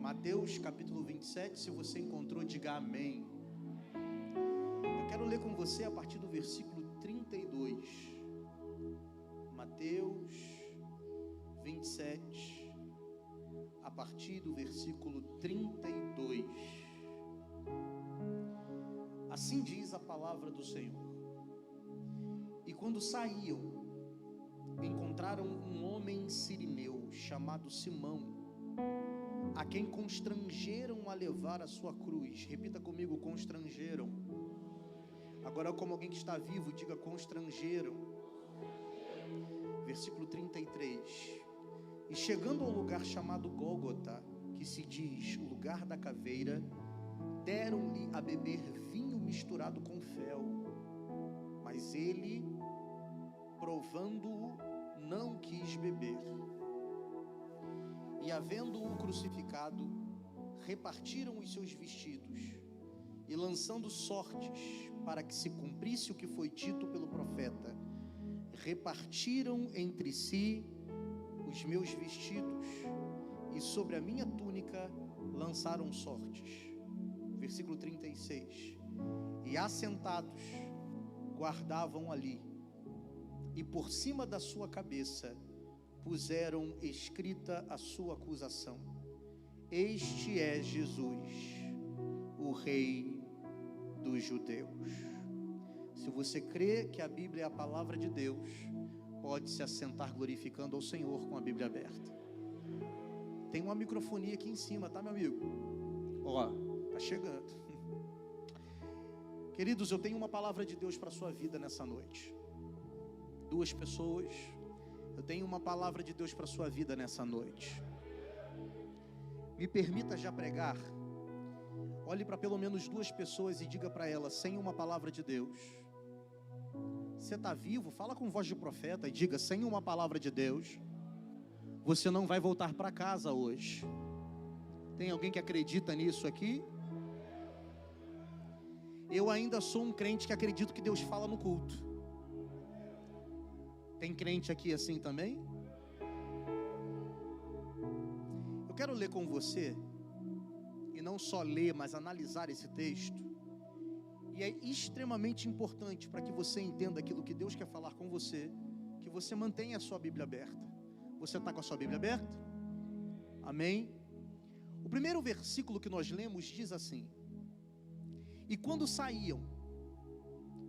Mateus capítulo 27, se você encontrou, diga amém. Eu quero ler com você a partir do versículo 32. Mateus 27, a partir do versículo 32. Assim diz a palavra do Senhor. E quando saíam, encontraram um homem sirineu chamado Simão, a quem constrangeram a levar a sua cruz. Repita comigo: constrangeram. Agora, como alguém que está vivo, diga: constrangeram. Versículo 33. E chegando ao lugar chamado Gólgota, que se diz o lugar da caveira, deram-lhe a beber vinho misturado com fel. Mas ele, provando-o, não quis beber. E havendo-o crucificado, repartiram os seus vestidos, e lançando sortes para que se cumprisse o que foi dito pelo profeta, repartiram entre si os meus vestidos, e sobre a minha túnica lançaram sortes. Versículo 36. E assentados guardavam ali, e por cima da sua cabeça puseram escrita a sua acusação: este é Jesus, o Rei dos Judeus. Se você crê que a Bíblia é a palavra de Deus, pode se assentar glorificando ao Senhor com a Bíblia aberta. Tem uma microfonia aqui em cima, tá, meu amigo? Ó, tá chegando. Queridos, eu tenho uma palavra de Deus para a sua vida nessa noite. Duas pessoas. Eu tenho uma palavra de Deus para a sua vida nessa noite. Me permita já pregar. Olhe para pelo menos duas pessoas e diga para elas: sem uma palavra de Deus. Você está vivo? Fala com voz de profeta e diga: sem uma palavra de Deus, você não vai voltar para casa hoje. Tem alguém que acredita nisso aqui? Eu ainda sou um crente que acredito que Deus fala no culto. Tem crente aqui assim também? Eu quero ler com você, e não só ler, mas analisar esse texto. E é extremamente importante para que você entenda aquilo que Deus quer falar com você, que você mantenha a sua Bíblia aberta. Você está com a sua Bíblia aberta? Amém? O primeiro versículo que nós lemos diz assim: e quando saíam,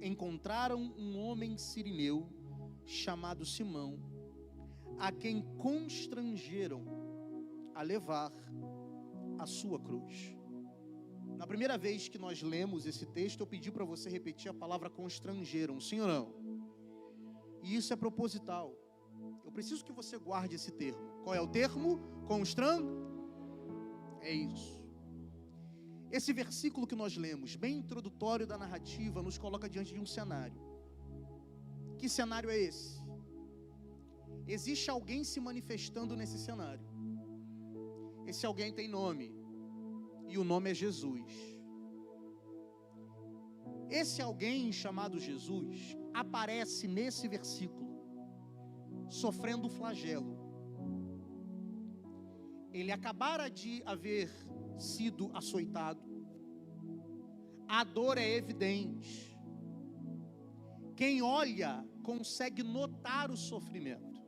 encontraram um homem sirineu chamado Simão, a quem constrangeram a levar a sua cruz. Na primeira vez que nós lemos esse texto, eu pedi para você repetir a palavra constrangeram, sim ou não? E isso é proposital. Eu preciso que você guarde esse termo. Qual é o termo? É isso. Esse versículo que nós lemos, bem introdutório da narrativa, nos coloca diante de um cenário. Que cenário é esse? Existe alguém se manifestando nesse cenário. Esse alguém tem nome, e o nome é Jesus. Esse alguém chamado Jesus aparece nesse versículo sofrendo flagelo. Ele acabara de haver sido açoitado. A dor é evidente. Quem olha consegue notar o sofrimento.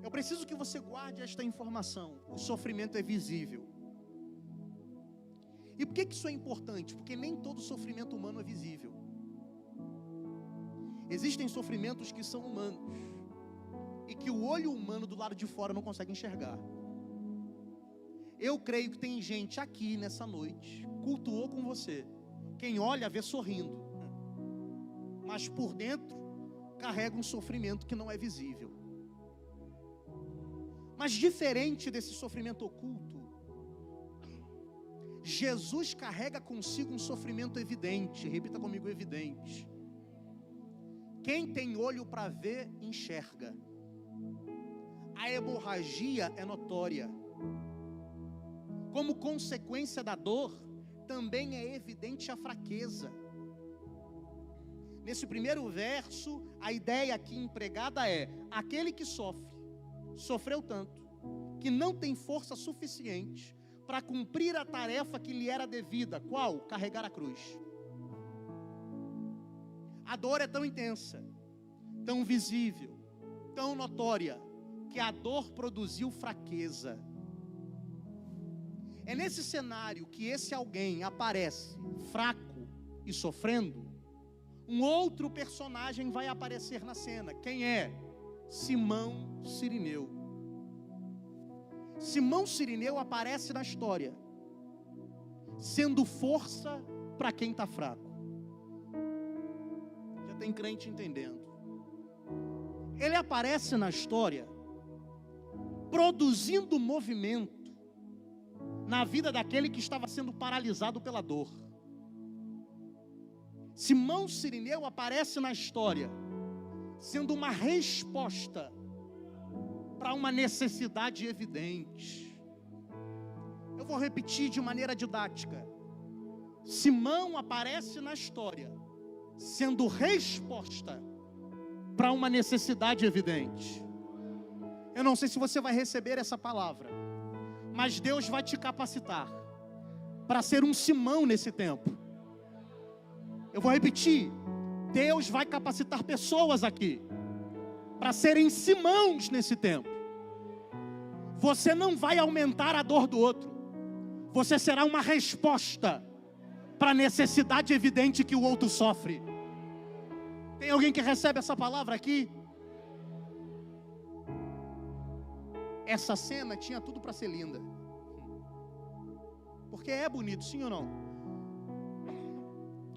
Eu preciso que você guarde esta informação. O sofrimento é visível. E por que isso é importante? Porque nem todo sofrimento humano é visível. Existem sofrimentos que são humanos e que o olho humano do lado de fora não consegue enxergar. Eu creio que tem gente aqui nessa noite, cultuou com você. Quem olha vê sorrindo, mas por dentro carrega um sofrimento que não é visível. Mas diferente desse sofrimento oculto, Jesus carrega consigo um sofrimento evidente. Repita comigo: evidente. Quem tem olho para ver, enxerga. A hemorragia é notória. Como consequência da dor, também é evidente a fraqueza. Nesse primeiro verso, a ideia aqui empregada é: aquele que sofreu tanto, que não tem força suficiente para cumprir a tarefa que lhe era devida. Qual? Carregar a cruz. A dor é tão intensa, tão visível, tão notória, que a dor produziu fraqueza. É nesse cenário que esse alguém aparece fraco e sofrendo. Um outro personagem vai aparecer na cena. Quem é? Simão Cirineu. Simão Cirineu aparece na história, sendo força para quem está fraco. Já tem crente entendendo. Ele aparece na história, produzindo movimento na vida daquele que estava sendo paralisado pela dor. Simão Cirineu aparece na história, sendo uma resposta para uma necessidade evidente. Eu vou repetir de maneira didática. Simão aparece na história, sendo resposta para uma necessidade evidente. Eu não sei se você vai receber essa palavra, mas Deus vai te capacitar para ser um Simão nesse tempo. Eu vou repetir. Deus vai capacitar pessoas aqui para serem Simãos nesse tempo. Você não vai aumentar a dor do outro. Você será uma resposta para a necessidade evidente que o outro sofre. Tem alguém que recebe essa palavra aqui? Essa cena tinha tudo para ser linda. Porque é bonito, sim ou não?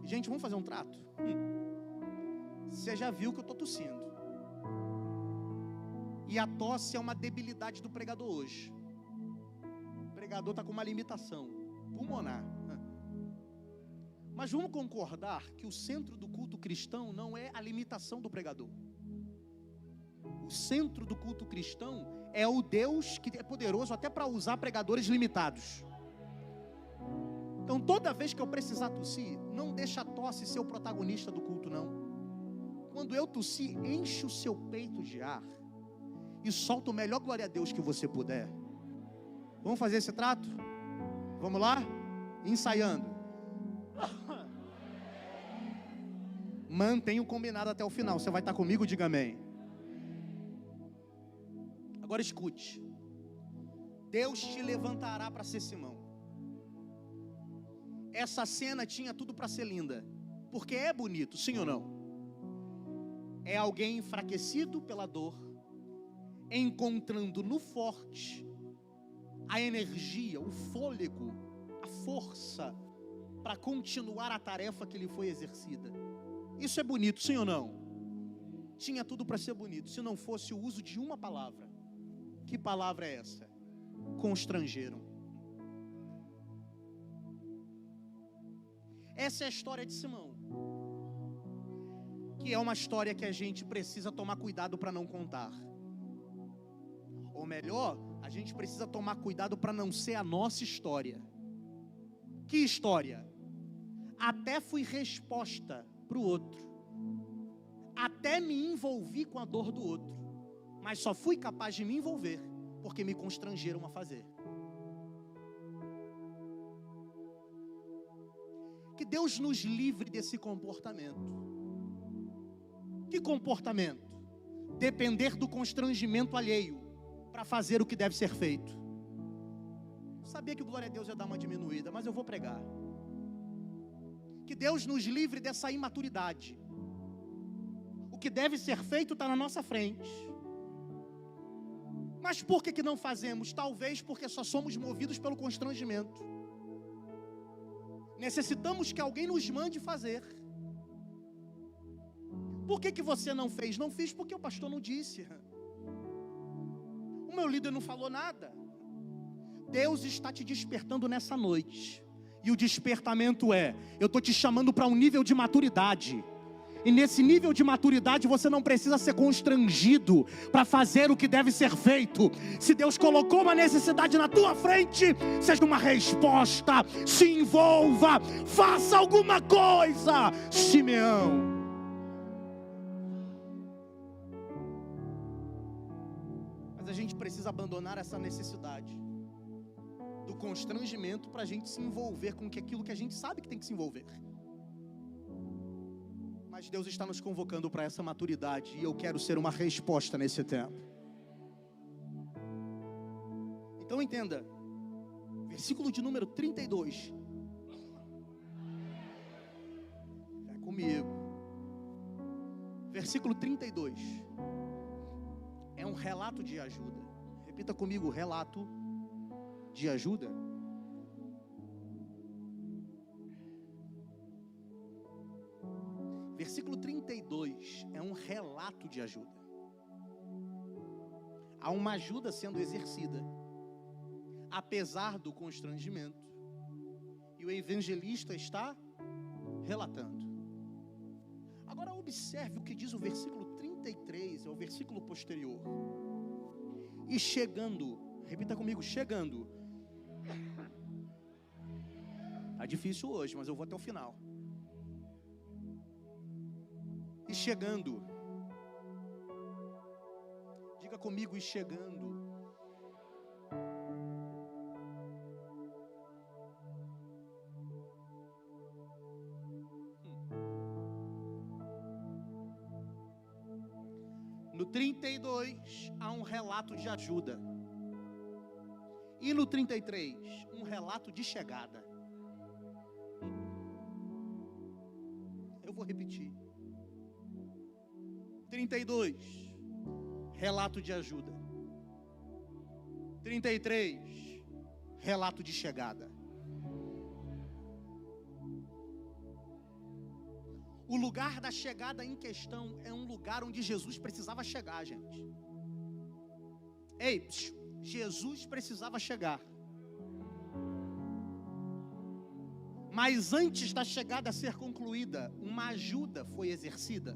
Gente, vamos fazer um trato? Você já viu que eu estou tossindo. E a tosse é uma debilidade do pregador hoje. O pregador está com uma limitação pulmonar. Mas vamos concordar que o centro do culto cristão não é a limitação do pregador. O centro do culto cristão é o Deus que é poderoso até para usar pregadores limitados. Então toda vez que eu precisar tossir, não deixa a tosse ser o protagonista do culto, não. Quando eu tossir, enche o seu peito de ar e solta o melhor glória a Deus que você puder. Vamos fazer esse trato? Vamos lá? Ensaiando. Mantenha o combinado até o final. Você vai estar comigo? Diga amém. Agora escute. Deus te levantará para ser Simão. Essa cena tinha tudo para ser linda, porque é bonito, sim ou não? É alguém enfraquecido pela dor, encontrando no forte a energia, o fôlego, a força para continuar a tarefa que lhe foi exercida. Isso é bonito, sim ou não? Tinha tudo para ser bonito, se não fosse o uso de uma palavra. Que palavra é essa? Constrangeram. Essa é a história de Simão, que é uma história que a gente precisa tomar cuidado para não contar. Ou melhor, a gente precisa tomar cuidado para não ser a nossa história. Que história? Até fui resposta para o outro, até me envolvi com a dor do outro, mas só fui capaz de me envolver porque me constrangeram a fazer. Que Deus nos livre desse comportamento. Que comportamento? Depender do constrangimento alheio para fazer o que deve ser feito. Sabia que o glória a Deus ia dar uma diminuída, mas eu vou pregar. Que Deus nos livre dessa imaturidade. O que deve ser feito está na nossa frente. Mas por que não fazemos? Talvez porque só somos movidos pelo constrangimento. Necessitamos que alguém nos mande fazer. Por que você não fez? Não fiz porque o pastor não disse. O meu líder não falou nada. Deus está te despertando nessa noite. E o despertamento é: eu estou te chamando para um nível de maturidade. E nesse nível de maturidade você não precisa ser constrangido para fazer o que deve ser feito. Se Deus colocou uma necessidade na tua frente, seja uma resposta, se envolva, faça alguma coisa. Simeão. Mas a gente precisa abandonar essa necessidade do constrangimento para a gente se envolver com aquilo que a gente sabe que tem que se envolver. Mas Deus está nos convocando para essa maturidade, e eu quero ser uma resposta nesse tempo. Então entenda, versículo de número 32. Vai comigo. Versículo 32. É um relato de ajuda. Repita comigo, relato de ajuda. Versículo 32 é um relato de ajuda. Há uma ajuda sendo exercida, apesar do constrangimento, e o evangelista está relatando. Agora observe o que diz o versículo 33, é o versículo posterior. E chegando, repita comigo, chegando. Tá difícil hoje, mas eu vou até o final. E chegando, diga comigo, e chegando. No 32 há um relato de ajuda, e no 33 um relato de chegada. Eu vou repetir. 32, relato de ajuda. 33, relato de chegada. O lugar da chegada em questão é um lugar onde Jesus precisava chegar, gente. Ei, Jesus precisava chegar. Mas antes da chegada ser concluída, uma ajuda foi exercida.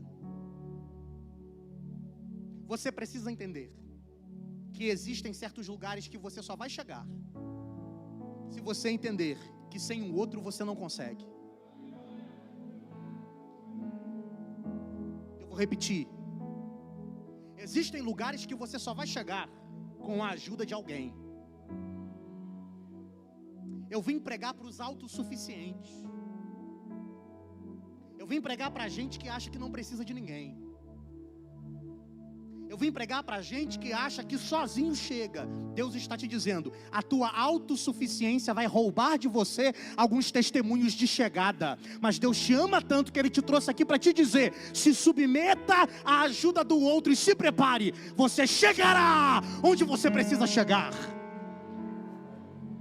Você precisa entender que existem certos lugares que você só vai chegar se você entender que sem o outro você não consegue. Eu vou repetir. Existem lugares que você só vai chegar com a ajuda de alguém. Eu vim pregar para os autossuficientes. Eu vim pregar para gente que acha que não precisa de ninguém. Eu vim pregar para gente que acha que sozinho chega. Deus está te dizendo, a tua autossuficiência vai roubar de você alguns testemunhos de chegada. Mas Deus te ama tanto que Ele te trouxe aqui para te dizer, se submeta à ajuda do outro e se prepare. Você chegará onde você precisa chegar.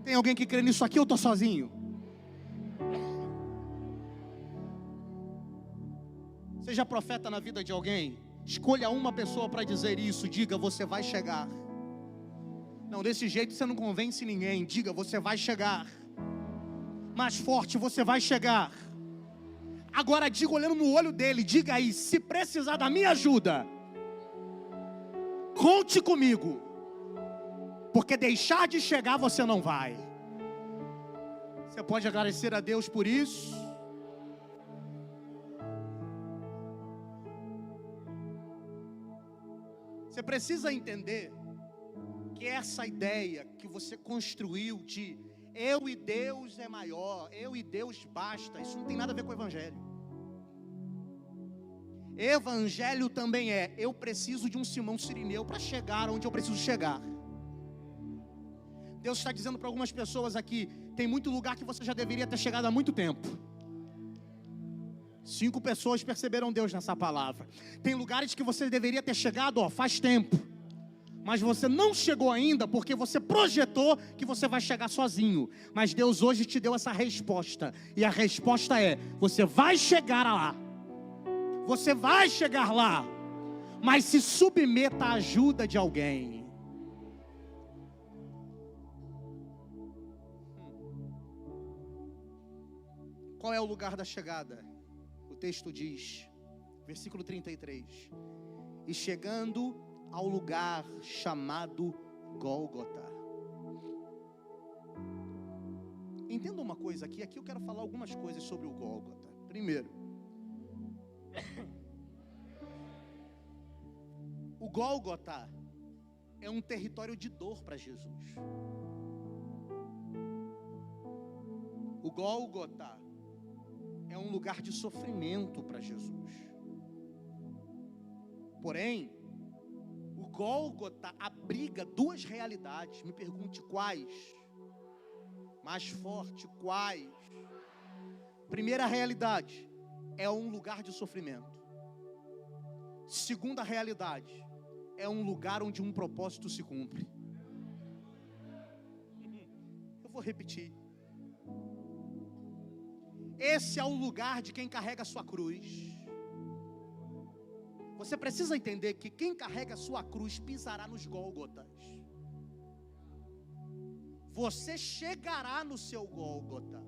Tem alguém que crê nisso aqui ou eu estou sozinho? Seja profeta na vida de alguém. Escolha uma pessoa para dizer isso. Diga, você vai chegar. Não, desse jeito você não convence ninguém. Diga, você vai chegar. Mais forte, você vai chegar. Agora diga, olhando no olho dele, diga aí, se precisar da minha ajuda, conte comigo. Porque deixar de chegar você não vai. Você pode agradecer a Deus por isso? Você precisa entender que essa ideia que você construiu de eu e Deus é maior, eu e Deus basta, isso não tem nada a ver com o Evangelho. Evangelho também é, eu preciso de um Simão Cirineu para chegar onde eu preciso chegar. Deus está dizendo para algumas pessoas aqui, tem muito lugar que você já deveria ter chegado há muito tempo. 5 pessoas perceberam Deus nessa palavra. Tem lugares que você deveria ter chegado, faz tempo. Mas você não chegou ainda porque você projetou que você vai chegar sozinho. Mas Deus hoje te deu essa resposta. E a resposta é, você vai chegar lá. Você vai chegar lá. Mas se submeta à ajuda de alguém. Qual é o lugar da chegada? O texto diz, versículo 33, e chegando ao lugar chamado Gólgota. Entenda uma coisa aqui eu quero falar algumas coisas sobre o Gólgota. Primeiro, o Gólgota é um território de dor para Jesus. O Gólgota é um lugar de sofrimento para Jesus. Porém, o Gólgota abriga duas realidades. Me pergunte quais? Mais forte, quais? Primeira realidade, é um lugar de sofrimento. Segunda realidade, é um lugar onde um propósito se cumpre. Eu vou repetir. Esse é o lugar de quem carrega a sua cruz. Você precisa entender que quem carrega a sua cruz pisará nos Gólgotas. Você chegará no seu Gólgota.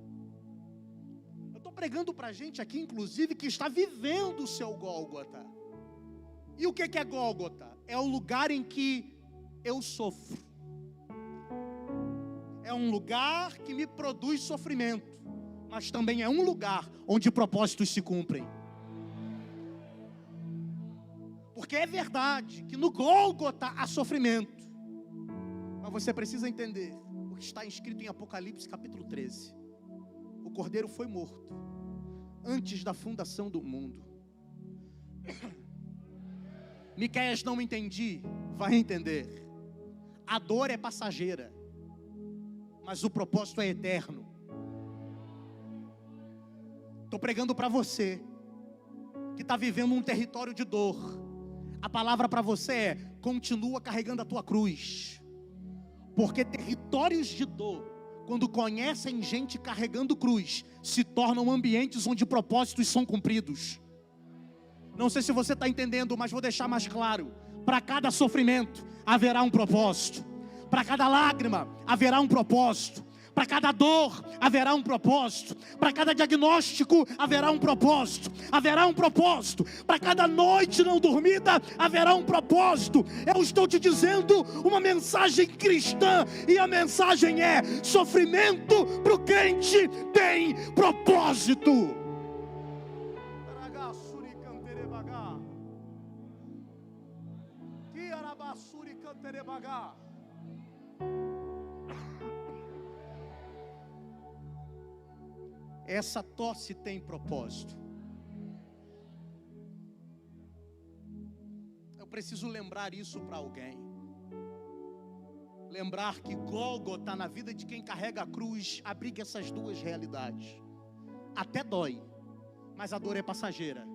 Eu estou pregando para gente aqui, inclusive, que está vivendo o seu Gólgota. E o que é Gólgota? É o lugar em que eu sofro. É um lugar que me produz sofrimento, mas também é um lugar onde propósitos se cumprem. Porque é verdade que no Gólgota há sofrimento, mas você precisa entender o que está escrito em Apocalipse capítulo 13. O Cordeiro foi morto antes da fundação do mundo. Miqueias, não entendi, vai entender. A dor é passageira, mas o propósito é eterno. Estou pregando para você que está vivendo um território de dor. A palavra para você é: continua carregando a tua cruz. Porque territórios de dor, quando conhecem gente carregando cruz, se tornam ambientes onde propósitos são cumpridos. Não sei se você está entendendo, mas vou deixar mais claro. Para cada sofrimento haverá um propósito. Para cada lágrima haverá um propósito. Para cada dor haverá um propósito. Para cada diagnóstico haverá um propósito. Haverá um propósito. Para cada noite não dormida haverá um propósito. Eu estou te dizendo uma mensagem cristã, e a mensagem é: sofrimento para o crente tem propósito. Essa tosse tem propósito. Eu preciso lembrar isso para alguém. Lembrar que Gólgota na vida de quem carrega a cruz abriga essas duas realidades. Até dói, mas a dor é passageira.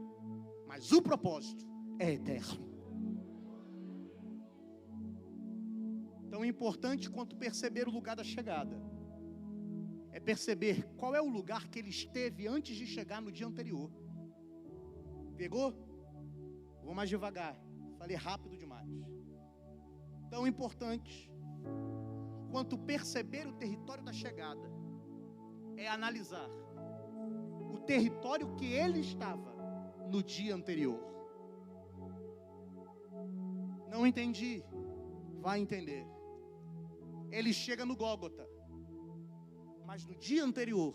Mas o propósito é eterno. Tão importante quanto perceber o lugar da chegada é perceber qual é o lugar que ele esteve antes de chegar no dia anterior. Pegou? Vou mais devagar. Falei rápido demais. Tão importante quanto perceber o território da chegada é analisar o território que ele estava no dia anterior. Não entendi? Vai entender. Ele chega no Gólgota, mas no dia anterior,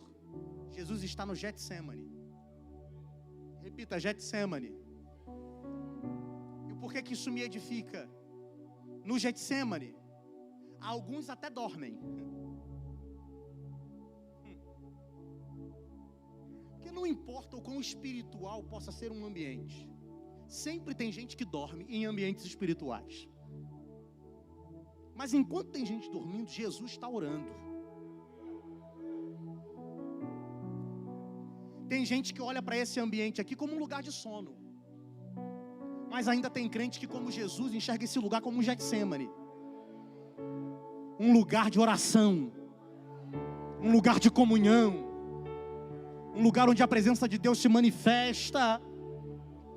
Jesus está no Getsemane. Repita, Getsemane. E por que isso me edifica? No Getsemane, alguns até dormem. Porque não importa o quão espiritual possa ser um ambiente, sempre tem gente que dorme em ambientes espirituais. Mas enquanto tem gente dormindo, Jesus está orando. Tem gente que olha para esse ambiente aqui como um lugar de sono. Mas ainda tem crente que, como Jesus, enxerga esse lugar como um Getsemane. Um lugar de oração. Um lugar de comunhão. Um lugar onde a presença de Deus se manifesta.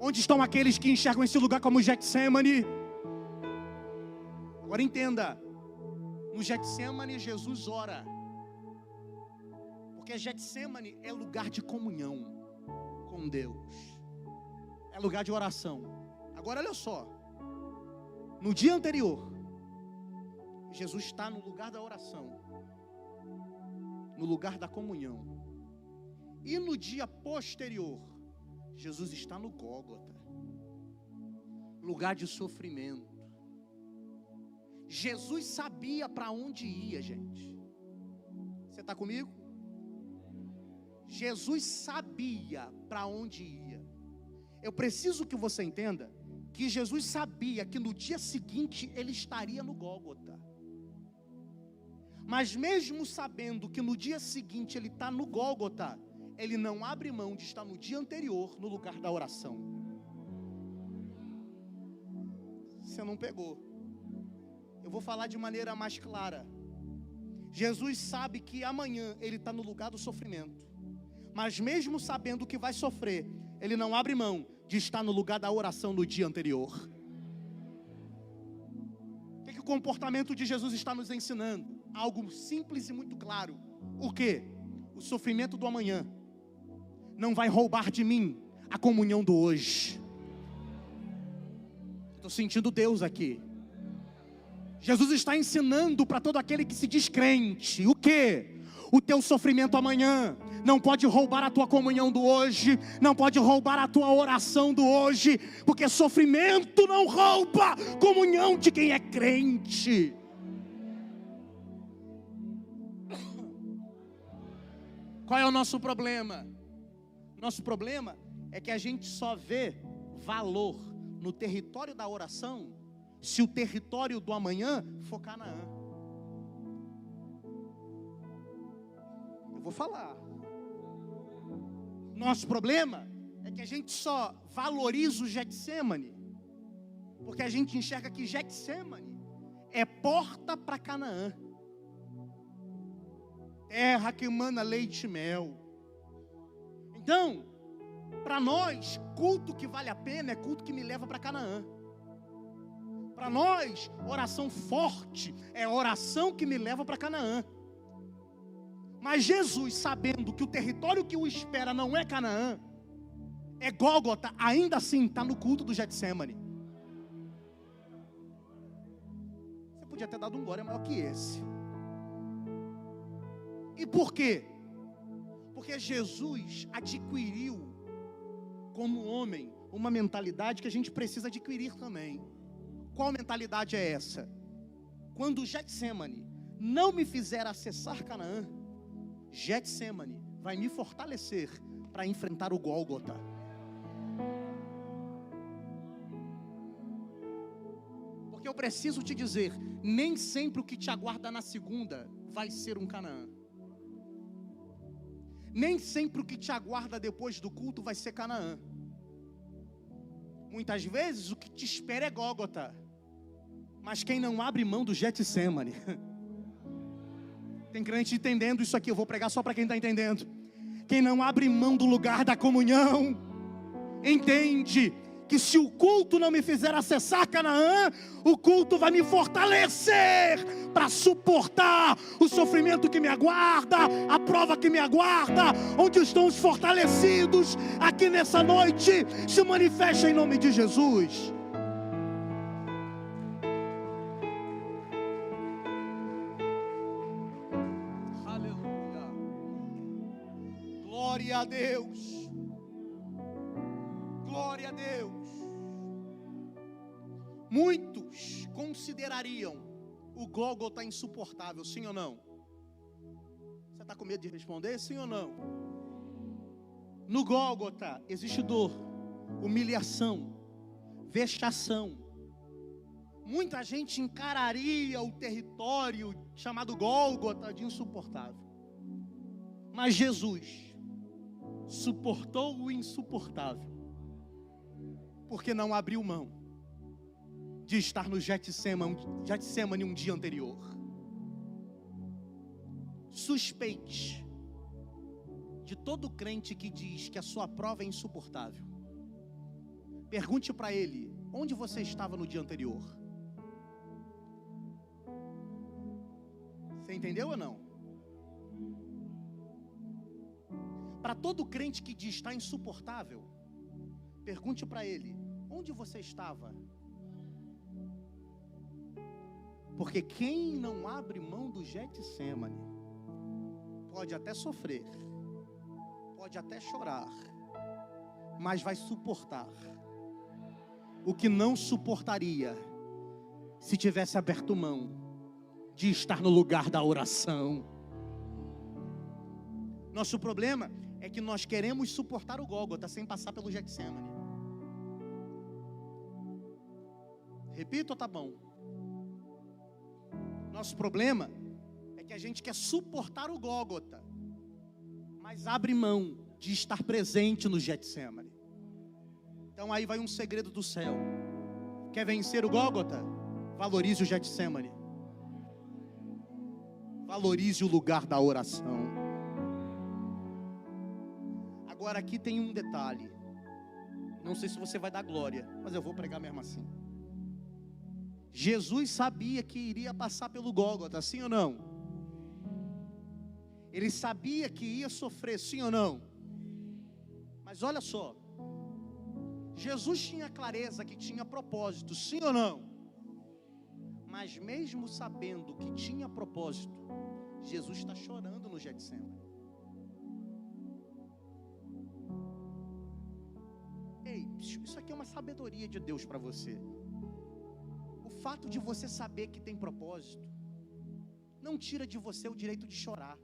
Onde estão aqueles que enxergam esse lugar como Getsemane? Agora entenda. No Getsemane, Jesus ora. Porque Getsemane é lugar de comunhão com Deus. É lugar de oração. Agora olha só. No dia anterior, Jesus está no lugar da oração. No lugar da comunhão. E no dia posterior, Jesus está no Gólgota. Lugar de sofrimento. Jesus sabia para onde ia, gente. Você está comigo? Jesus sabia para onde ia. Eu preciso que você entenda que Jesus sabia que no dia seguinte ele estaria no Gólgota. Mas mesmo sabendo que no dia seguinte ele está no Gólgota, ele não abre mão de estar no dia anterior, no lugar da oração. Você não pegou. Eu vou falar de maneira mais clara. Jesus sabe que amanhã ele está no lugar do sofrimento. Mas mesmo sabendo que vai sofrer, ele não abre mão de estar no lugar da oração no dia anterior. O que o comportamento de Jesus está nos ensinando? Algo simples e muito claro. O quê? O sofrimento do amanhã não vai roubar de mim a comunhão do hoje. Estou sentindo Deus aqui. Jesus está ensinando para todo aquele que se diz crente. O quê? O teu sofrimento amanhã não pode roubar a tua comunhão do hoje, não pode roubar a tua oração do hoje, porque sofrimento não rouba comunhão de quem é crente. Qual é o nosso problema? Nosso problema é que a gente só vê valor no território da oração se o território do amanhã for Canaã. Eu vou falar. Nosso problema é que a gente só valoriza o Getsemane porque a gente enxerga que Getsemane é porta para Canaã, terra que emana leite e mel. Então, para nós, culto que vale a pena é culto que me leva para Canaã. Para nós, oração forte é oração que me leva para Canaã. Mas Jesus, sabendo que o território que o espera não é Canaã, é Gólgota, ainda assim está no culto do Getsemane. Você podia ter dado um glória maior que esse. E por quê? Porque Jesus adquiriu, como homem, uma mentalidade que a gente precisa adquirir também. Qual mentalidade é essa? Quando o Getsemane não me fizer acessar Canaã, Getsemane vai me fortalecer para enfrentar o Gólgota. Porque eu preciso te dizer, nem sempre o que te aguarda na segunda vai ser um Canaã. Nem sempre o que te aguarda depois do culto vai ser Canaã. Muitas vezes o que te espera é Gólgota. Mas quem não abre mão do Getsemane... Tem crente entendendo isso aqui, eu vou pregar só para quem está entendendo. Quem não abre mão do lugar da comunhão, entende que se o culto não me fizer acessar Canaã, o culto vai me fortalecer para suportar o sofrimento que me aguarda, a prova que me aguarda. Onde estão os fortalecidos aqui nessa noite? Se manifesta em nome de Jesus. Glória a Deus, glória a Deus. Muitos considerariam o Gólgota insuportável, sim ou não? Você está com medo de responder, sim ou não? No Gólgota existe dor, humilhação, vexação. Muita gente encararia o território chamado Gólgota de insuportável. Mas Jesus suportou o insuportável, porque não abriu mão de estar no Getsemane um dia anterior. Suspeite de todo crente que diz que a sua prova é insuportável. Pergunte para ele, onde você estava no dia anterior? Você entendeu ou não? Para todo crente que diz está insuportável, pergunte para ele, onde você estava? Porque quem não abre mão do Getsemane, pode até sofrer, pode até chorar, mas vai suportar o que não suportaria se tivesse aberto mão de estar no lugar da oração. Nosso problema é que nós queremos suportar o Gólgota sem passar pelo Getsêmani. Repito ou tá bom? Nosso problema é que a gente quer suportar o Gólgota, mas abre mão de estar presente no Getsêmani. Então aí vai um segredo do céu. Quer vencer o Gólgota? Valorize o Getsêmani. Valorize o lugar da oração. Agora aqui tem um detalhe. Não sei se você vai dar glória, mas eu vou pregar mesmo assim. Jesus sabia que iria passar pelo Gólgota, sim ou não? Ele sabia que ia sofrer, sim ou não? Mas olha só, Jesus tinha clareza que tinha propósito, sim ou não? Mas mesmo sabendo que tinha propósito, Jesus está chorando no Getsêmani. Ei, isso aqui é uma sabedoria de Deus para você. O fato de você saber que tem propósito não tira de você o direito de chorar.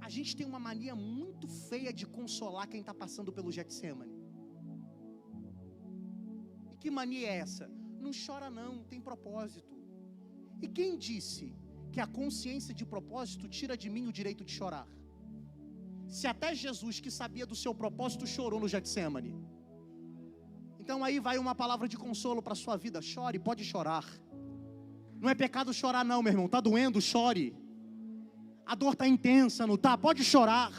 A gente tem uma mania muito feia de consolar quem está passando pelo Getsêmani. E que mania é essa? Não chora não, tem propósito. E quem disse que a consciência de propósito tira de mim o direito de chorar? Se até Jesus, que sabia do seu propósito, chorou no Getsêmani. Então aí vai uma palavra de consolo para a sua vida. Chore, pode chorar. Não é pecado chorar não, meu irmão. Está doendo, chore. A dor está intensa, não está? Pode chorar.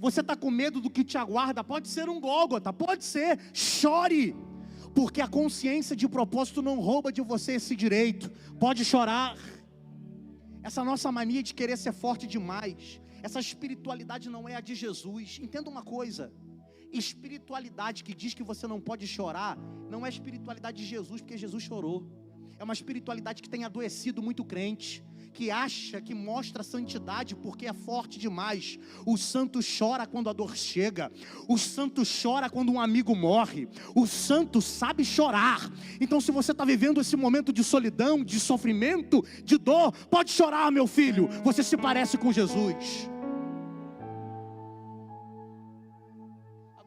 Você está com medo do que te aguarda? Pode ser um Gólgota, pode ser. Chore. Porque a consciência de propósito não rouba de você esse direito. Pode chorar. Essa nossa mania de querer ser forte demais, essa espiritualidade não é a de Jesus. Entenda uma coisa: espiritualidade que diz que você não pode chorar não é espiritualidade de Jesus, porque Jesus chorou. É uma espiritualidade que tem adoecido muito crente, que acha que mostra santidade porque é forte demais. O santo chora quando a dor chega. O santo chora quando um amigo morre. O santo sabe chorar. Então, se você está vivendo esse momento de solidão, de sofrimento, de dor, pode chorar, meu filho. Você se parece com Jesus.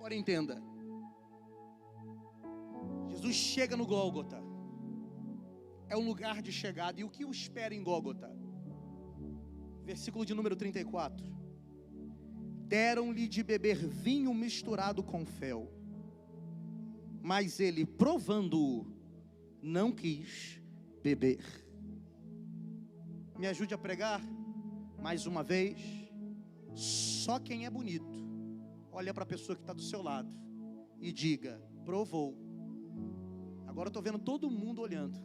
Agora entenda. Jesus chega no Gólgota. É um lugar de chegada. E o que o espera em Gólgota? Versículo de número 34. Deram-lhe de beber vinho misturado com fel, mas ele, provando-o, não quis beber. Me ajude a pregar mais uma vez. Só quem é bonito olha para a pessoa que está do seu lado e diga: provou. Agora eu estou vendo todo mundo olhando.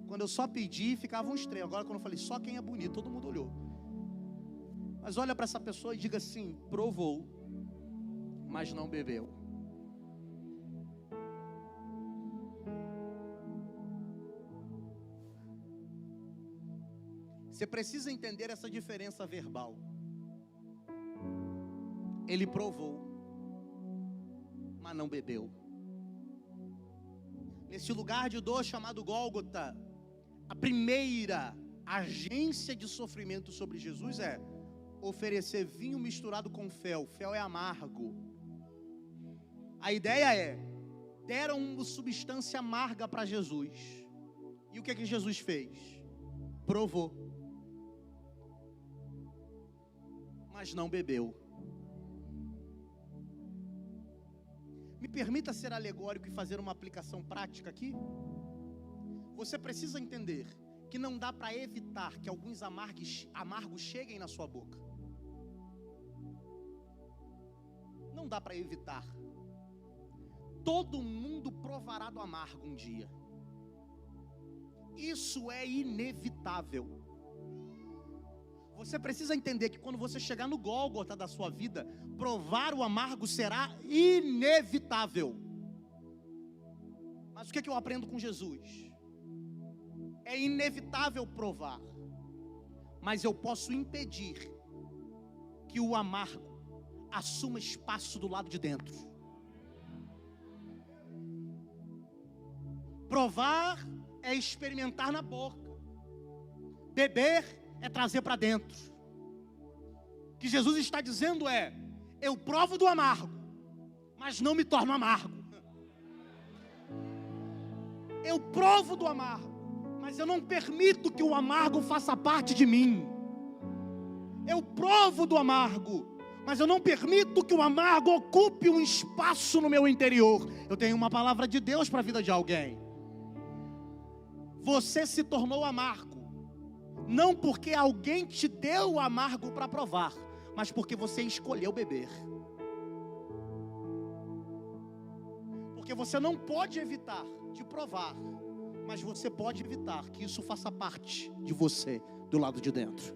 Quando eu só pedi, ficava um estranho. Agora quando eu falei só quem é bonito, todo mundo olhou. Mas olha para essa pessoa e diga assim: provou, mas não bebeu. Você precisa entender essa diferença verbal. Ele provou, mas não bebeu. Nesse lugar de dor chamado Gólgota, a primeira agência de sofrimento sobre Jesus é oferecer vinho misturado com fel. Fel é amargo. A ideia é: deram uma substância amarga para Jesus. E o que é que Jesus fez? Provou, mas não bebeu. Me permita ser alegórico e fazer uma aplicação prática aqui. Você precisa entender que não dá para evitar que alguns amargos cheguem na sua boca. Não dá para evitar. Todo mundo provará do amargo um dia. Isso é inevitável. Você precisa entender que quando você chegar no Gólgota da sua vida, provar o amargo será inevitável. Mas o que é que eu aprendo com Jesus? É inevitável provar, mas eu posso impedir que o amargo assuma espaço do lado de dentro. Provar é experimentar na boca. Beber é trazer para dentro. O que Jesus está dizendo é: eu provo do amargo, mas não me torno amargo. Eu provo do amargo, mas eu não permito que o amargo faça parte de mim. Eu provo do amargo, mas eu não permito que o amargo ocupe um espaço no meu interior. Eu tenho uma palavra de Deus para a vida de alguém. Você se tornou amargo, não porque alguém te deu o amargo para provar, mas porque você escolheu beber. Porque você não pode evitar de provar, mas você pode evitar que isso faça parte de você, do lado de dentro.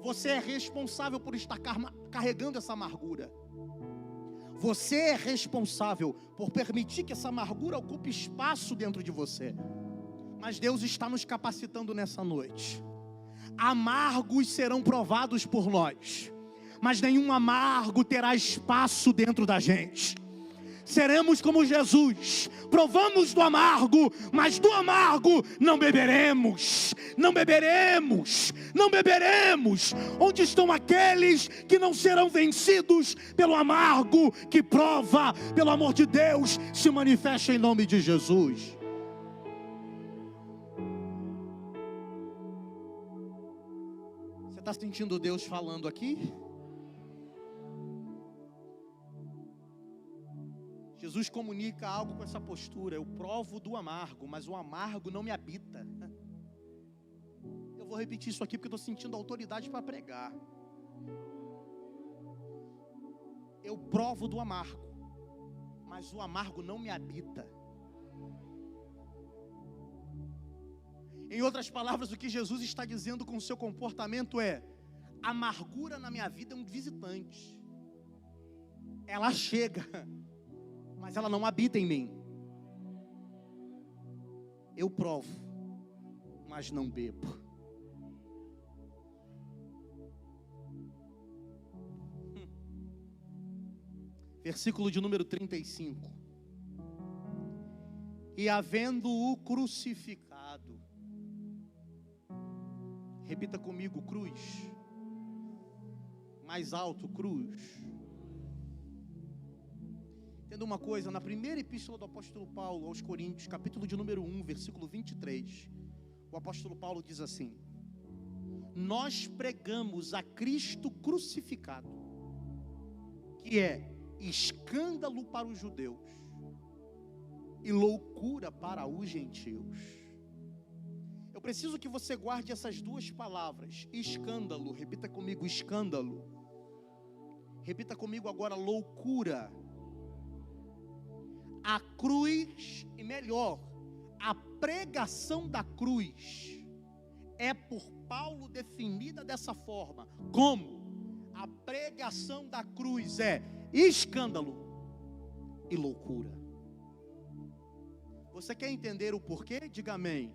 Você é responsável por estar carregando essa amargura. Você é responsável por permitir que essa amargura ocupe espaço dentro de você. Mas Deus está nos capacitando nessa noite. Amargos serão provados por nós, mas nenhum amargo terá espaço dentro da gente. Seremos como Jesus, provamos do amargo, mas do amargo não beberemos, não beberemos, não beberemos. Onde estão aqueles que não serão vencidos pelo amargo que prova, pelo amor de Deus, se manifesta em nome de Jesus. Você está sentindo Deus falando aqui? Jesus comunica algo com essa postura: eu provo do amargo, mas o amargo não me habita. Eu vou repetir isso aqui porque estou sentindo autoridade para pregar. Eu provo do amargo, mas o amargo não me habita. Em outras palavras, o que Jesus está dizendo com o seu comportamento é: a amargura na minha vida é um visitante. Ela chega, mas ela não habita em mim. Eu provo, mas não bebo. Versículo de número 35. E havendo-o crucificado. Repita comigo: cruz. Mais alto: cruz. Entenda uma coisa, na primeira epístola do apóstolo Paulo aos Coríntios, capítulo de número 1, versículo 23, o apóstolo Paulo diz assim: nós pregamos a Cristo crucificado, que é escândalo para os judeus e loucura para os gentios. Eu preciso que você guarde essas duas palavras: escândalo. Repita comigo: escândalo. Repita comigo agora: loucura. A cruz, e melhor, a pregação da cruz é por Paulo definida dessa forma: como? A pregação da cruz é escândalo e loucura. Você quer entender o porquê? Diga amém.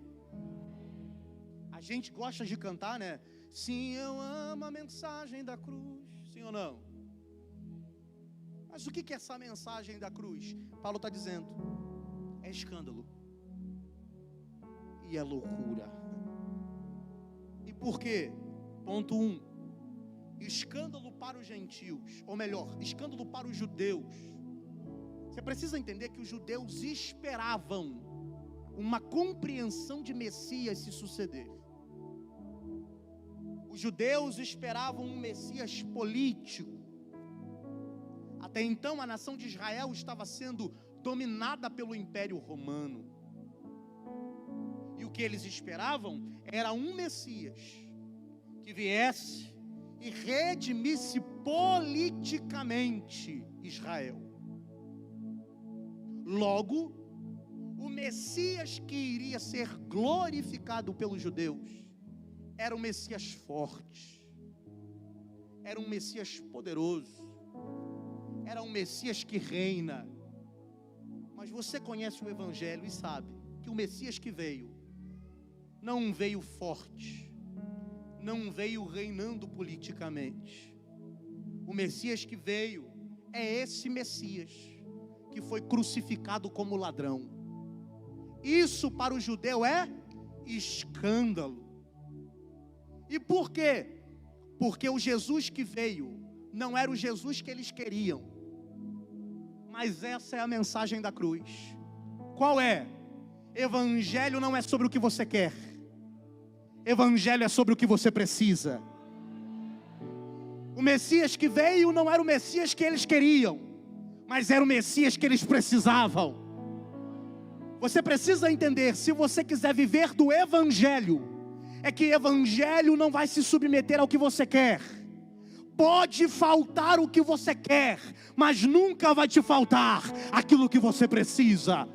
A gente gosta de cantar, né? Sim, eu amo a mensagem da cruz. Sim ou não? Mas o que é essa mensagem da cruz? Paulo está dizendo: é escândalo e é loucura. E por quê? Ponto 1: escândalo para os gentios, ou melhor, escândalo para os judeus. Você precisa entender que os judeus esperavam uma compreensão de Messias se suceder. Os judeus esperavam um Messias político. Até então a nação de Israel estava sendo dominada pelo Império Romano. E o que eles esperavam era um Messias que viesse e redimisse politicamente Israel. Logo, o Messias que iria ser glorificado pelos judeus era um Messias forte, era um Messias poderoso, era um Messias que reina. Mas você conhece o Evangelho e sabe que o Messias que veio, não veio forte, não veio reinando politicamente. O Messias que veio é esse Messias que foi crucificado como ladrão, Isso para o judeu é escândalo. E por quê? Porque o Jesus que veio não era o Jesus que eles queriam. Mas essa é a mensagem da cruz. Qual é? Evangelho não é sobre o que você quer. Evangelho é sobre o que você precisa. O Messias que veio não era o Messias que eles queriam, mas era o Messias que eles precisavam. Você precisa entender, se você quiser viver do Evangelho, é que Evangelho não vai se submeter ao que você quer. Pode faltar o que você quer, mas nunca vai te faltar aquilo que você precisa.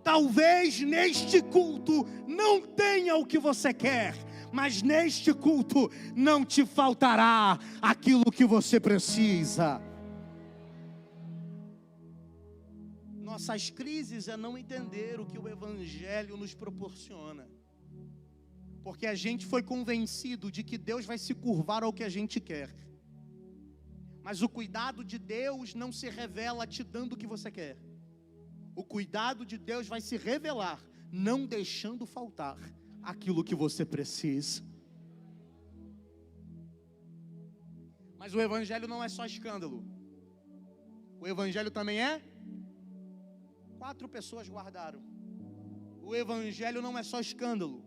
Talvez neste culto não tenha o que você quer, mas neste culto não te faltará aquilo que você precisa. Nossas crises é não entender o que o Evangelho nos proporciona. Porque a gente foi convencido de que Deus vai se curvar ao que a gente quer. Mas o cuidado de Deus não se revela te dando o que você quer. O cuidado de Deus vai se revelar, não deixando faltar aquilo que você precisa. Mas o Evangelho não é só escândalo. O Evangelho também é? 4 pessoas guardaram. O Evangelho não é só escândalo.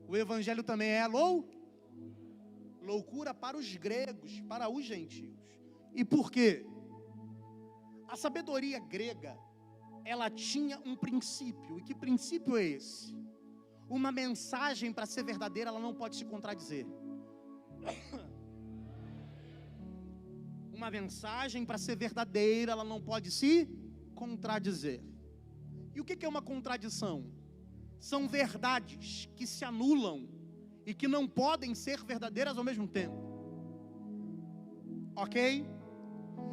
O Evangelho também é loucura para os gregos, para os gentios. E por quê? A sabedoria grega, ela tinha um princípio. E que princípio é esse? Uma mensagem, para ser verdadeira, ela não pode se contradizer. Uma mensagem, para ser verdadeira, ela não pode se contradizer. E o que é uma contradição? São verdades que se anulam e que não podem ser verdadeiras ao mesmo tempo. Ok?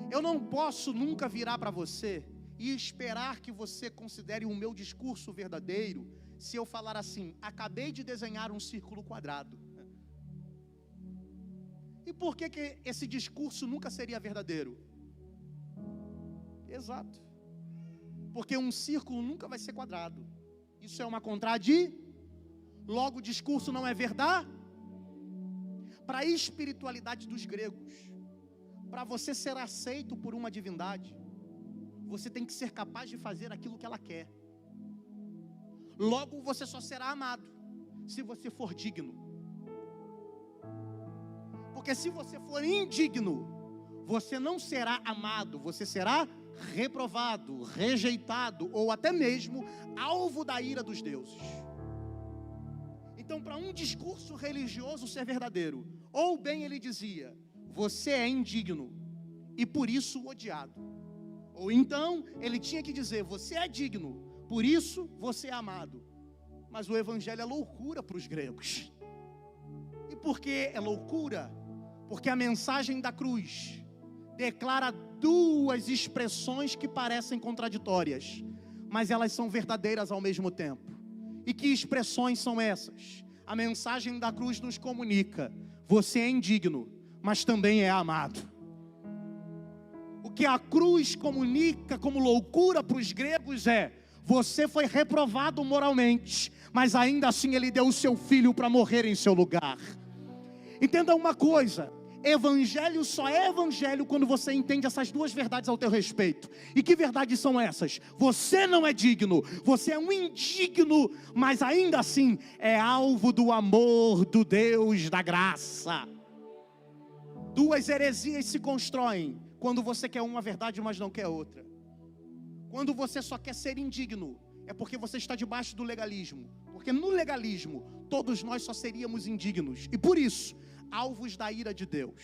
Eu não posso nunca virar para você e esperar que você considere o meu discurso verdadeiro se eu falar assim: acabei de desenhar um círculo quadrado. E por que esse discurso nunca seria verdadeiro? Exato. Porque um círculo nunca vai ser quadrado. Isso é uma contradição. Logo, o discurso não é verdade. Para a espiritualidade dos gregos, para você ser aceito por uma divindade, você tem que ser capaz de fazer aquilo que ela quer. Logo, você só será amado se você for digno. Porque se você for indigno, você não será amado, você será reprovado, rejeitado ou até mesmo alvo da ira dos deuses. Então, para um discurso religioso ser verdadeiro, ou bem ele dizia: você é indigno e por isso odiado. Ou então ele tinha que dizer: você é digno, por isso você é amado. Mas o Evangelho é loucura para os gregos. E por que é loucura? Porque a mensagem da cruz declara 2 expressões que parecem contraditórias, mas elas são verdadeiras ao mesmo tempo. E que expressões são essas? A mensagem da cruz nos comunica: você é indigno, mas também é amado. O que a cruz comunica como loucura para os gregos é: você foi reprovado moralmente, mas ainda assim ele deu o seu filho para morrer em seu lugar. Entenda uma coisa: Evangelho só é evangelho quando você entende essas 2 verdades ao teu respeito. E que verdades são essas? Você não é digno, você é um indigno, mas ainda assim é alvo do amor do Deus da graça. 2 heresias se constroem quando você quer uma verdade, mas não quer outra. Quando você só quer ser indigno, é porque você está debaixo do legalismo. Porque no legalismo, todos nós só seríamos indignos. E por isso, alvos da ira de Deus.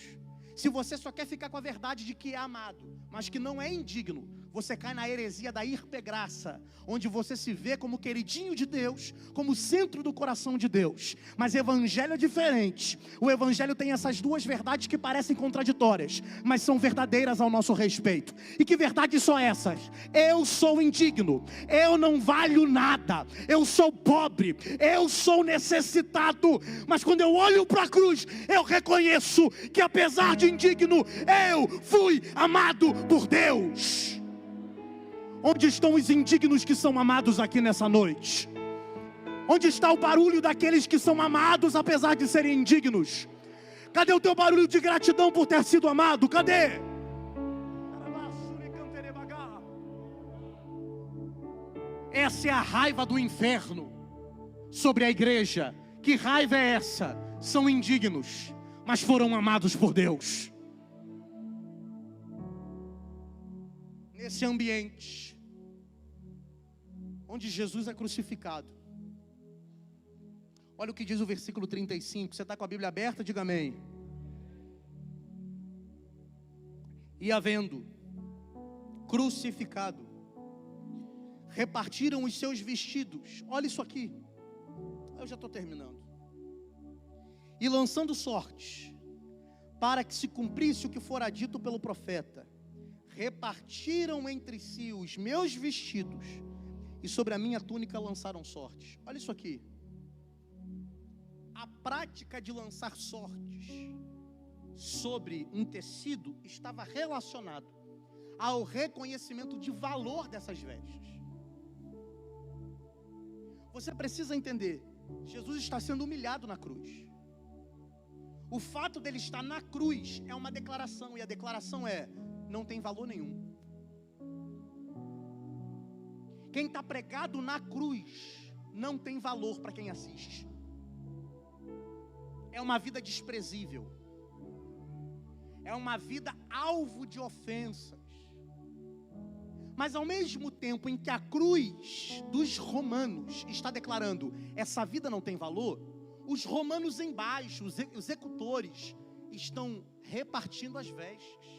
Se você só quer ficar com a verdade de que é amado, mas que não é indigno, você cai na heresia da hipergraça, onde você se vê como queridinho de Deus, como centro do coração de Deus. Mas Evangelho é diferente. O Evangelho tem essas 2 verdades que parecem contraditórias, mas são verdadeiras ao nosso respeito. E que verdades são essas? Eu sou indigno, eu não valho nada, eu sou pobre, eu sou necessitado, mas quando eu olho para a cruz, eu reconheço que apesar de indigno, eu fui amado por Deus. Onde estão os indignos que são amados aqui nessa noite? Onde está o barulho daqueles que são amados apesar de serem indignos? Cadê o teu barulho de gratidão por ter sido amado? Cadê? Essa é a raiva do inferno sobre a igreja. Que raiva é essa? São indignos, mas foram amados por Deus. Nesse ambiente onde Jesus é crucificado, olha o que diz o versículo 35. Você está com a Bíblia aberta? Diga amém. E havendo crucificado, repartiram os seus vestidos. Olha isso aqui. Eu já estou terminando. E lançando sortes, para que se cumprisse o que fora dito pelo profeta, repartiram entre si os meus vestidos, e sobre a minha túnica lançaram sortes. Olha isso aqui. A prática de lançar sortes sobre um tecido estava relacionado ao reconhecimento de valor dessas vestes. Você precisa entender, Jesus está sendo humilhado na cruz. O fato dele estar na cruz é uma declaração, e a declaração é: não tem valor nenhum. Quem está pregado na cruz não tem valor para quem assiste. É uma vida desprezível. É uma vida alvo de ofensas. Mas ao mesmo tempo em que a cruz dos romanos está declarando: essa vida não tem valor, os romanos embaixo, os executores, estão repartindo as vestes.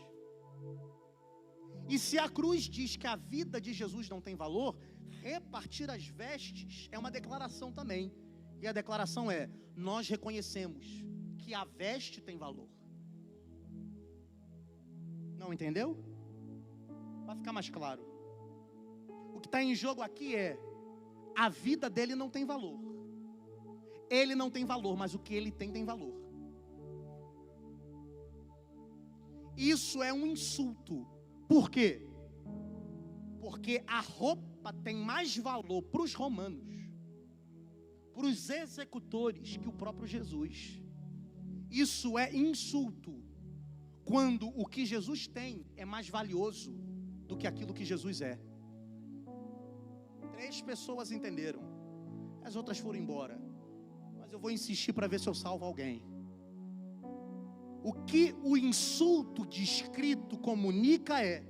E se a cruz diz que a vida de Jesus não tem valor, repartir as vestes é uma declaração também. E a declaração é: nós reconhecemos que a veste tem valor. Não entendeu? Vai ficar mais claro. O que está em jogo aqui é: a vida dele não tem valor. Ele não tem valor, mas o que ele tem valor. Isso é um insulto. Por quê? Porque a roupa tem mais valor para os romanos, para os executores, que o próprio Jesus. Isso é insulto, quando o que Jesus tem é mais valioso do que aquilo que Jesus é. 3 pessoas entenderam, as outras foram embora, mas eu vou insistir para ver se eu salvo alguém. O que o insulto descrito comunica é: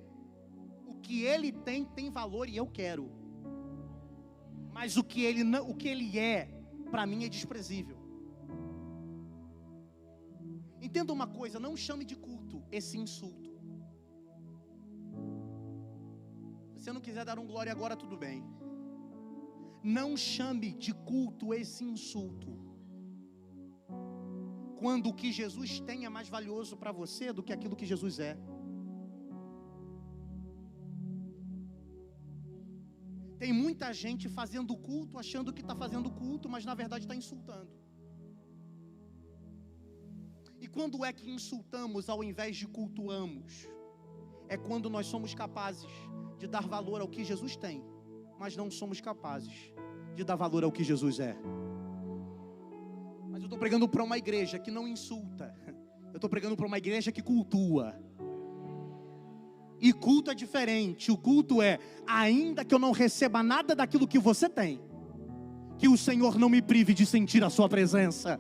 o que ele tem valor e eu quero, mas o que ele é, para mim é desprezível. Entenda uma coisa, não chame de culto esse insulto. Se você não quiser dar um glória agora, tudo bem. Não chame de culto esse insulto, quando o que Jesus tem é mais valioso para você do que aquilo que Jesus é. Tem muita gente fazendo culto, achando que está fazendo culto, mas na verdade está insultando. E quando é que insultamos ao invés de cultuamos? É quando nós somos capazes de dar valor ao que Jesus tem, mas não somos capazes de dar valor ao que Jesus é. Mas eu estou pregando para uma igreja que não insulta. Eu estou pregando para uma igreja que cultua. E culto é diferente. O culto é: ainda que eu não receba nada daquilo que você tem, que o Senhor não me prive de sentir a sua presença.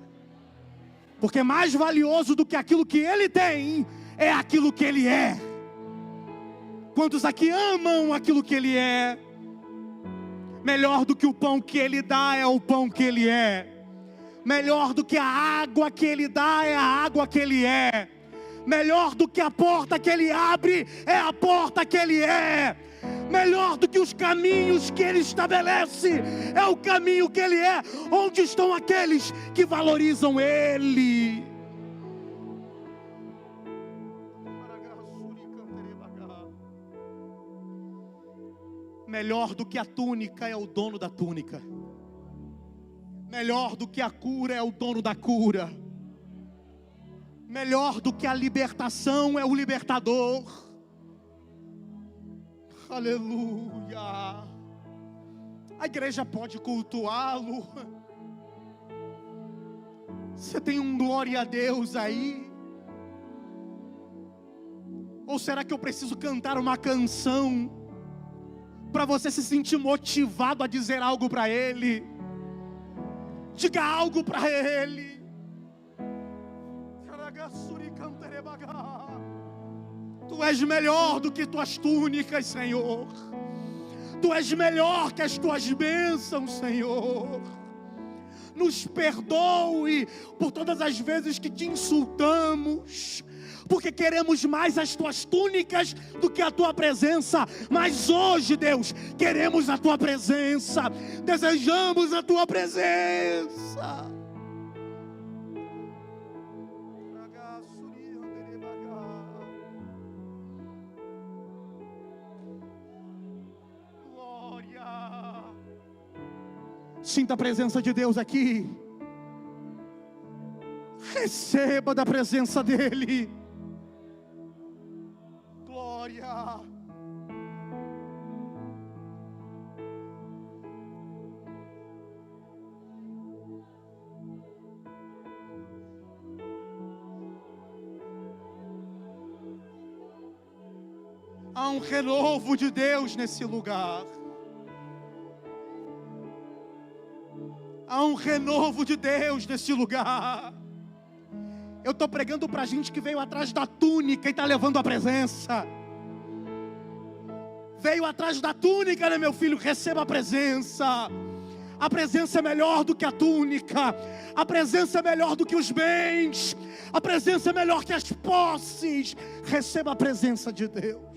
Porque mais valioso do que aquilo que Ele tem é aquilo que Ele é. Quantos aqui amam aquilo que Ele é? Melhor do que o pão que Ele dá é o pão que Ele é. Melhor do que a água que Ele dá é a água que Ele é. Melhor do que a porta que Ele abre é a porta que Ele é. Melhor do que os caminhos que Ele estabelece é o caminho que Ele é. Onde estão aqueles que valorizam Ele? Melhor do que a túnica é o dono da túnica. Melhor do que a cura é o dono da cura. Melhor do que a libertação é o libertador. Aleluia. A igreja pode cultuá-lo. Você tem um glória a Deus aí? Ou será que eu preciso cantar uma canção para você se sentir motivado a dizer algo para Ele? Diga algo para Ele. Tu és melhor do que tuas túnicas, Senhor. Tu és melhor que as tuas bênçãos, Senhor. Nos perdoe por todas as vezes que te insultamos, porque queremos mais as tuas túnicas do que a tua presença. Mas hoje, Deus, queremos a tua presença, desejamos a tua presença. Glória. Sinta a presença de Deus aqui. Receba da presença dEle. Glória. Há um renovo de Deus nesse lugar. Há um renovo de Deus nesse lugar. Eu estou pregando para gente que veio atrás da túnica e está levando a presença. Veio atrás da túnica, né, meu filho? Receba a presença. A presença é melhor do que a túnica. A presença é melhor do que os bens. A presença é melhor que as posses. Receba a presença de Deus.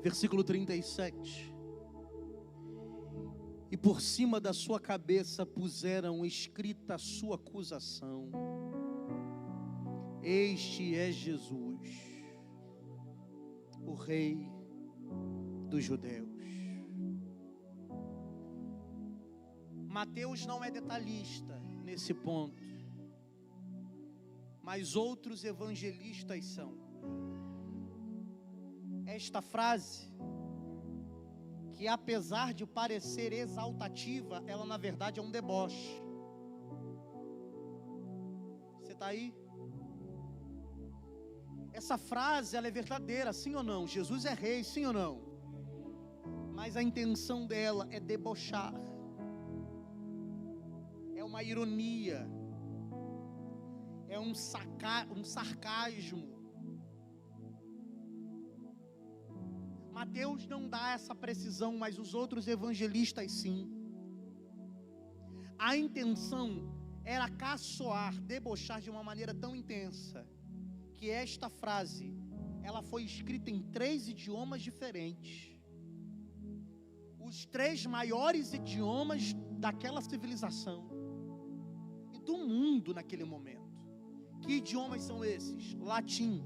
Versículo 37. E por cima da sua cabeça puseram escrita a sua acusação: Este é Jesus, o Rei dos Judeus. Mateus não é detalhista nesse ponto, mas outros evangelistas são. Esta frase, que apesar de parecer exaltativa, ela na verdade é um deboche. Você está aí? Essa frase, ela é verdadeira, sim ou não? Jesus é rei, sim ou não? Mas a intenção dela é debochar. É uma ironia. É um sarcasmo. Mateus não dá essa precisão, mas os outros evangelistas sim. A intenção era caçoar, debochar de uma maneira tão intensa, que esta frase, ela foi escrita em 3 idiomas diferentes. Os 3 maiores idiomas daquela civilização e do mundo naquele momento. Que idiomas são esses? Latim,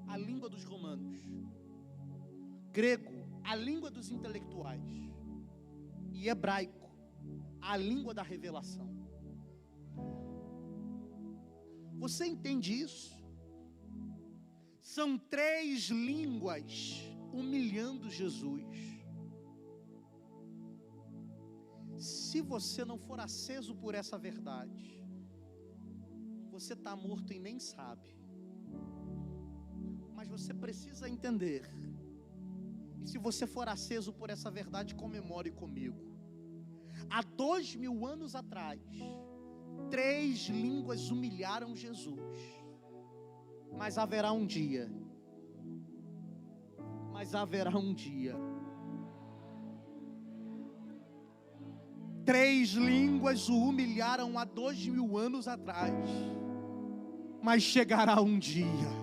a língua dos romanos. Grego, a língua dos intelectuais. E hebraico, a língua da revelação. Você entende isso? São 3 línguas humilhando Jesus. Se você não for aceso por essa verdade, você está morto e nem sabe. Mas você precisa entender. E se você for aceso por essa verdade, comemore comigo. Há 2000 anos atrás, 3 línguas humilharam Jesus. Mas haverá um dia. 3 línguas o humilharam há 2000 anos atrás. Mas chegará um dia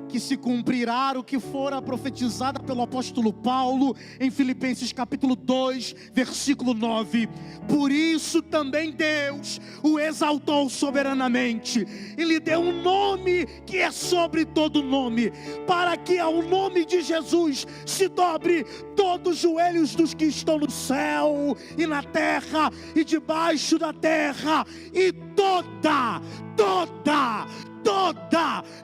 que se cumprirá o que fora profetizado pelo apóstolo Paulo em Filipenses capítulo 2, versículo 9. Por isso também Deus o exaltou soberanamente e lhe deu um nome que é sobre todo nome, para que ao nome de Jesus se dobre todos os joelhos dos que estão no céu e na terra e debaixo da terra, e toda,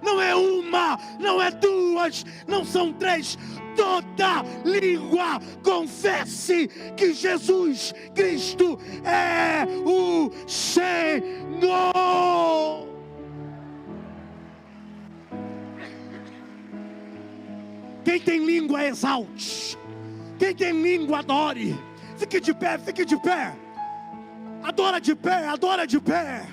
não é uma, não é duas, não são três, toda língua confesse que Jesus Cristo é o Senhor. Quem tem língua exalte, quem tem língua adore. Fique de pé, fique de pé. Adora de pé, adora de pé.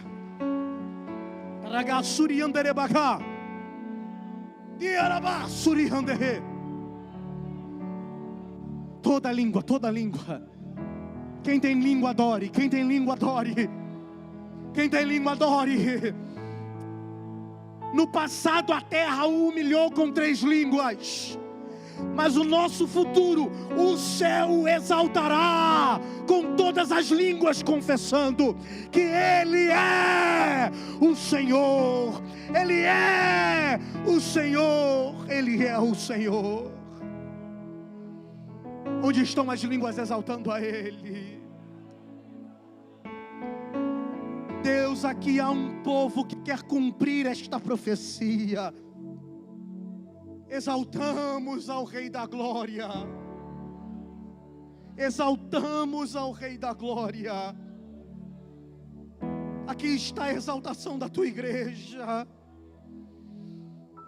Toda língua, toda língua. Quem tem língua adore, quem tem língua adore. Quem tem língua adore. No passado a terra o humilhou com 3 línguas, mas o nosso futuro, o céu exaltará com todas as línguas, confessando que Ele é o Senhor, Ele é o Senhor, Ele é o Senhor. Onde estão as línguas exaltando a Ele? Deus, aqui há um povo que quer cumprir esta profecia. Exaltamos ao Rei da Glória. Exaltamos ao Rei da Glória. Aqui está a exaltação da tua igreja.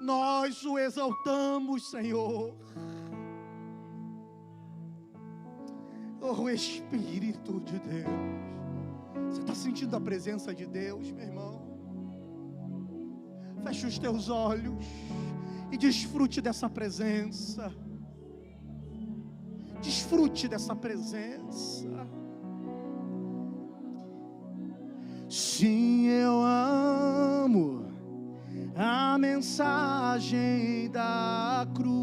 Nós o exaltamos, Senhor. Oh Espírito de Deus. Você está sentindo a presença de Deus, meu irmão? Feche os teus olhos e desfrute dessa presença. Desfrute dessa presença. Sim, eu amo a mensagem da cruz.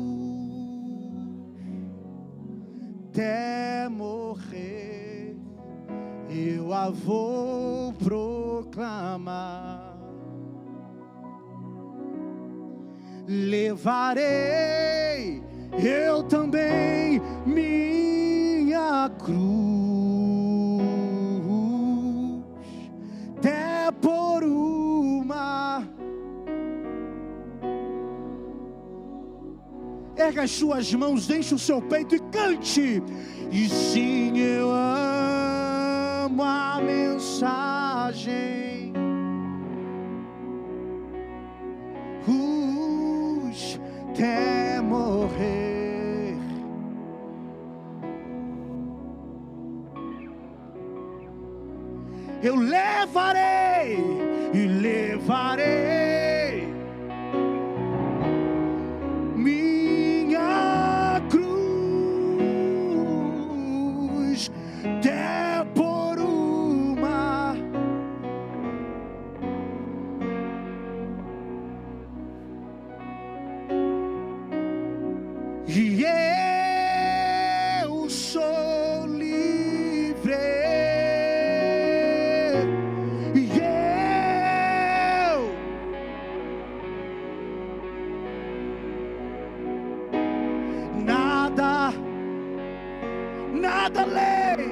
Até morrer eu a vou proclamar. Levarei eu também minha cruz, até por uma. Erga as suas mãos, enche o seu peito e cante. E sim, eu amo a mensagem até morrer. Eu levarei e levarei minha cruz até por uma. E eu sou livre, e eu nada lei